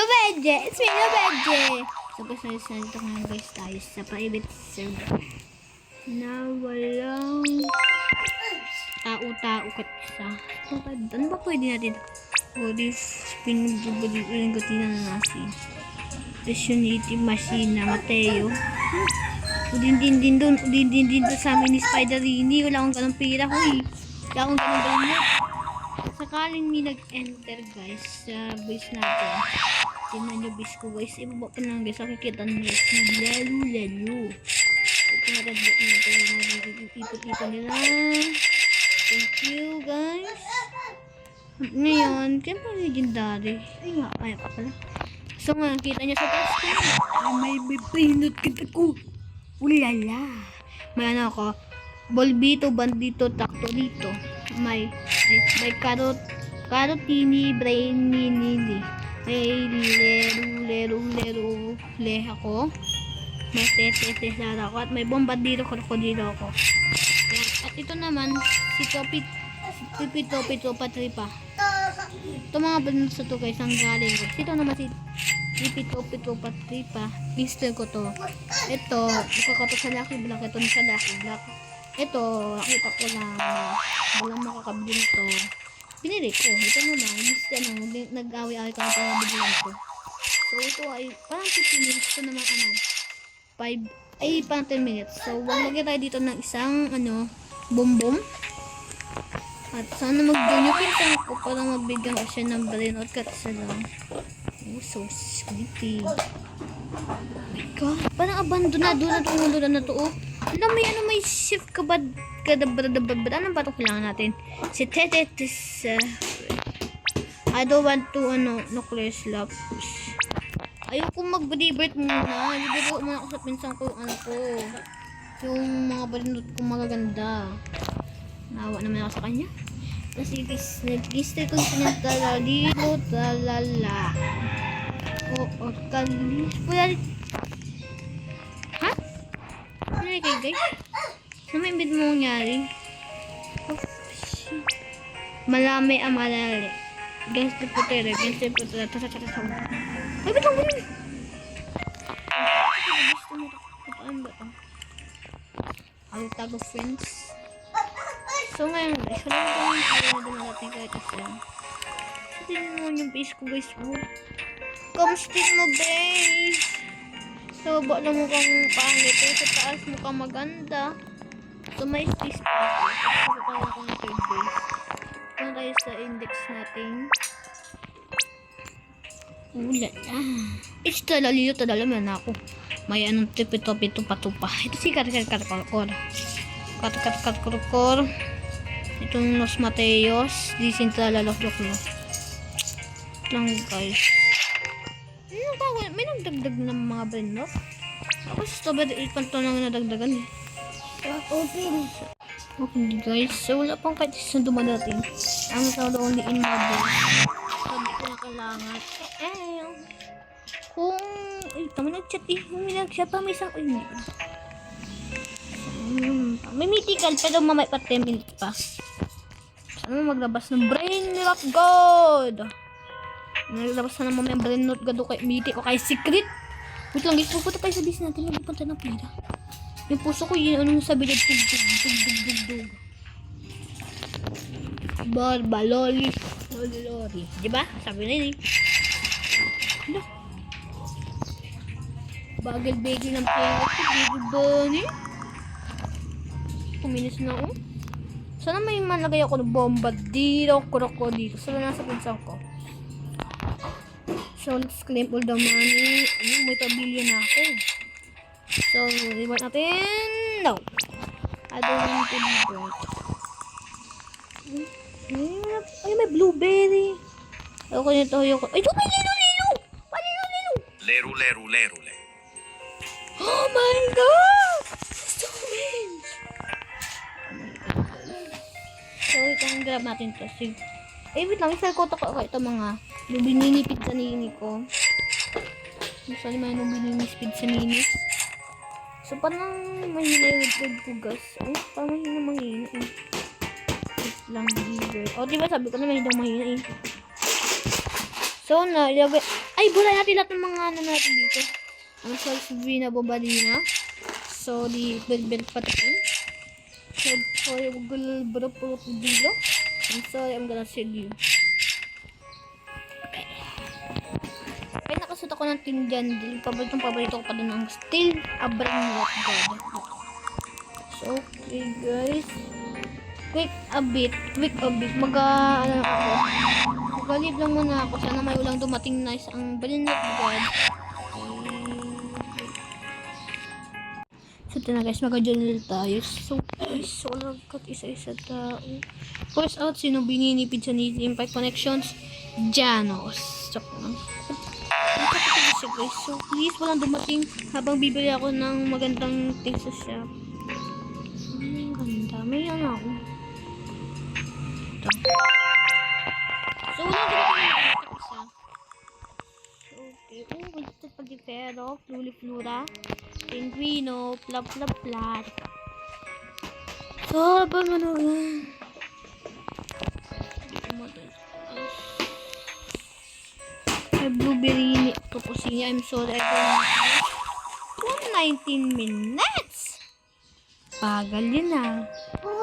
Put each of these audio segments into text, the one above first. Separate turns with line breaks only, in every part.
Lubeje! It's me, Lubeje! So guys, nandito ngayon guys tayo sa private server na walang tao-tao kat isa. So, ano ba pwede natin? Body pinagbubulitin na natin. Resonative machine na Mateo. Udin doon sa amin ni Spiderini. Wala akong ganong pira ko eh. Wala akong ganong ganyan. Sakaling may nag-enter guys sa base natin. Tingnan nyo base ko guys. Ibaba pa lang guys. Nakikita nyo si lalo. Ito natagbuot na ito. Ipot-ipot nila. Thank you guys. Ngayon, kaya pa legendary. Ay nga, kaya pa pala. So nga, kita nyo sa taas ko. Ay, may pinot kita ko. Ulala. May ano ako. Bolbito, bandito, takto dito. May carotini, brainini. May lero, ako. May tete, sara ako. At may bombardiro, krokodilo ako. At ito naman, si Topi, Tripa. Ito mga banod sa to guys, ang galing ko. Ito naman si Tripa. Mister ko to. Ito, nakakato sa Lucky Block. Ito sa Lucky Block. Ito, nakita ko lang walang makakabili nito. Pinili ko. Ito naman, mister nag-away-away ka na pangabili ko. So, ito ay parang 15 minutes. Ito naman, parang 10 minutes. So, lagyan tayo dito ng isang, boom. At sana mag-join yung pinsan ko para mabigyan ko siya ng brain out cut isa lang. Oh, so sweetie. Oh my god. Parang abandonado na itong mundo na to. Oh. Alam mo yan, may shift ka ba? Anong ba ito kailangan natin? Si Tetetis. I don't want to, nuclear slaps. Ayoko mag-debate muna. Ibigay muna ako sa pinsan ko yung mga balinot kong magaganda. Nawa naman ako sa kanya. Kasi nag-gistay ko sinatala dito, talala. Oo, kalis. Ha? Ano yung guys? Ano may imbit mo nangyari? Oh, shit. Malami ang malali. Against the putere. Ay, ba't lang ba yun? Ano ba ito? I'll tag of friends. So ngayon guys, wala na natin kahit isa. So tingnan mo yung base ko guys. Kamstin mo base. So baba lang mukhang pangit. Pero sa taas mukhang maganda. So may space pa. So tayo ko ng third base. Kung tayo sa index natin. Ulala. It's talala man ako. May anong tipi-topi tupa-tupa. Ito si kar-kor. Kat-kor. Itong Los Mateos. Disintrala los joklo. Lang guys. May nagdagdag ng mga brandok. Ako sa strawberry 8 pa ito nang nadagdagan eh. Okay guys. So wala pang kahit isang dumadating. Ang tawag only in mobile. Sabi ko na kailangan. Kung tama nag-chat eh. Kung may nag-chat pa may isang may mythical pero mamay pa 10 minutes pa. Sana maglabas ng brain rock god. Naglabas na naman yung brain rock god o kay mythic o kay secret. Wait lang guys, pupunta tayo sa base natin. Magpunta ng pera. Yung puso ko yun, anong sabi na tug. Barbaloli. Loli. Diba? Sabi na yun eh. Ano? Bagel-bagel ng pera. Bagel bunny. Kuminis na ako. Sana may malagay ako ng bombardiro, krokodilo. Sana nasa pinsan ko. So, let's claim all the money. May pabilion na ako. So, reward natin. No. I don't want to reward. Ay, may blueberry. Ako nito yung... Ay, may lilo!
Lero.
Oh my god! So rich! So, itong grab natin to. Wait lang. Isal ko ito mga bininipid sa nini ko. Isal may bininipid sa nini. So, parang mahina yung word ko, guys. Parang mahina. Wait lang, O, diba sabi ko na mahina. So, ilagay... Ay, bulay natin lahat ng mga ano natin dito. Ang salsivina bombardina. So, di bel patakin. So, I'm gonna pull up the dilo. I'm sorry, I'm gonna sell you. Okay. Ay, nakasuot ako ng tin dyan. Paborito ko pa din ang Still a Brand What God. So, okay guys. Quick a bit. Mag-leave lang muna ako. Sana may ulang dumating na isang Brand What God. So, ito na guys, mag-journal tayo. So, guys, so nagkat isa-isa tao. First out, sino bininipid sa Impact Connections? Janos. So, guys. So, please, walang dumating habang bibili ako ng magandang things sa shop. Ang ganda. May ano ako. Ito. So, walang dumating ng isa. Okay. Oh, gusto pag-ifero. Flula. Pinguino, plat. So, habang ano may blueberry tupusin. I'm sorry, I don't know. 19 minutes! Bagal yun ah. Oh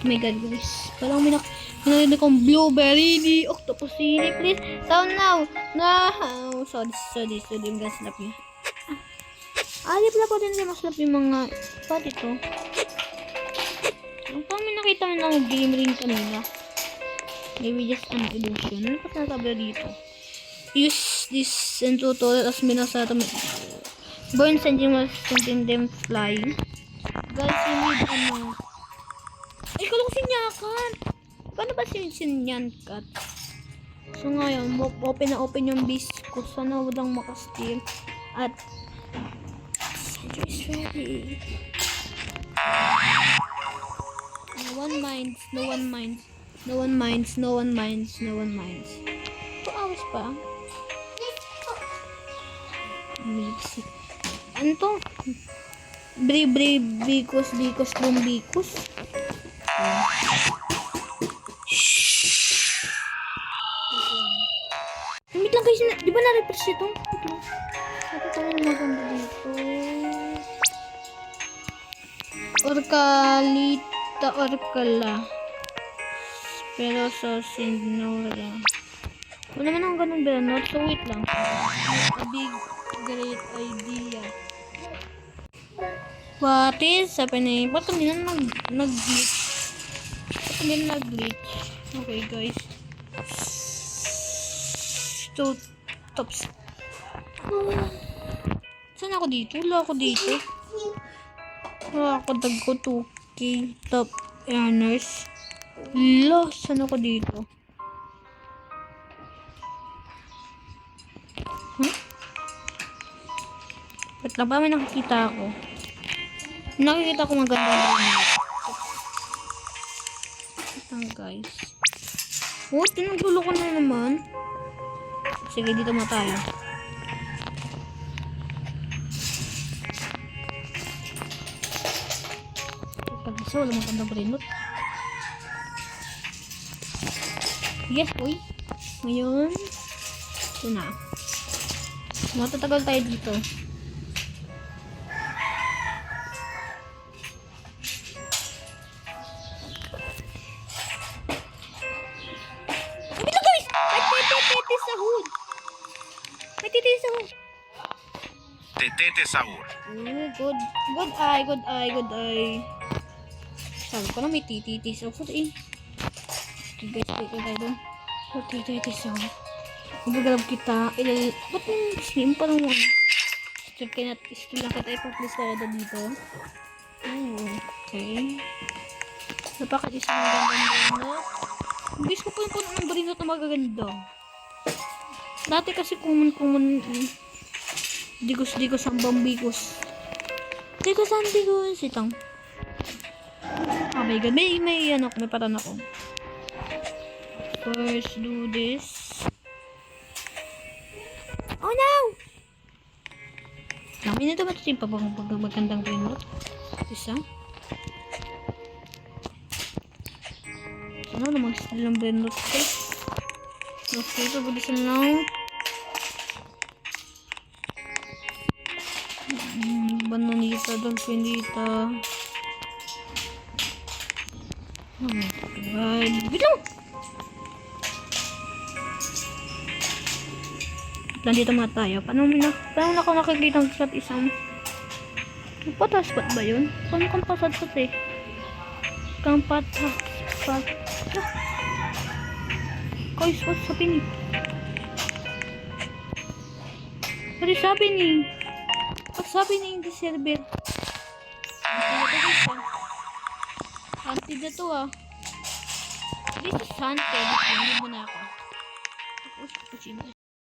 my god guys. Parang minarinig kong blueberry ni octopusini, please. So now, no. Sorry, yung gaslap niya. Alip na po din na maslap yung mga pati ito. Parang may nakita mo ng game ring kanina. Maybe just an illusion. Ano pa sinasabi dito? Use this in tutorial as minasata mo. Burn sending them fly. Guys, you need ano. Ay, kala ko sinyakan. Paano ba sinyankat? So ngayon, open yung beast ko. Sana walang makastil. At is ready. No one minds. 2 hours pa. Music. Ano to? Bikos, bumbikos. Wait lang guys, di ba na-refresh ito? Ito tayo na maganda dito. Orcala. Pero sa Sinora. Wala naman akong ganun ba? So wait lang. A big great idea. What is happening? Ba't kami na nag-glitch? Okay guys. So, tops. Saan ako dito? Wala ako dito. Ako ko 2K top earners. Saan ako dito? Ba't lang ba may nakikita ako? Nakikita ko maganda lang. Ito guys. Oh, tinugulo ko na naman. Sige, dito mo tayo. Pag-isa, wala magandang rinot. Yes, boy. Ngayon, ito na. Matatagal tayo dito. Ito guys! May sahod.
Tete sahur.
Good eye. Sabi ko na may titi sahod eh. Okay guys, tayo doon. Titi sahod. Mabagalab kita. Ba't yung slim pa lang mo? Still lang kita ipa-place talaga dito. Okay. Napaka-isang magandang na. Guys ko po yung puno ng barinot na magaganda. Dati kasi common digos ang bambigos. Digos. Itang. Oh my god. May paran ako. First do this. Oh no! Namin na ito ba ito yung magandang barinot? Isa. Ano namang style ng barinot ko? Okay, pabulisan lang. Bananita, dolphinita. Oh my god. Bilang! Nandito mga tayo. Paano ako nakikita ng shot isang... Pataspat ba yun? Paano kang pasat-sat eh? Kang pataspat. Guys, what's happening? What is happening? What's happening in this server? Hunted na to ah. This is hunted. Hindi mo na ako. Tapos, pusin na.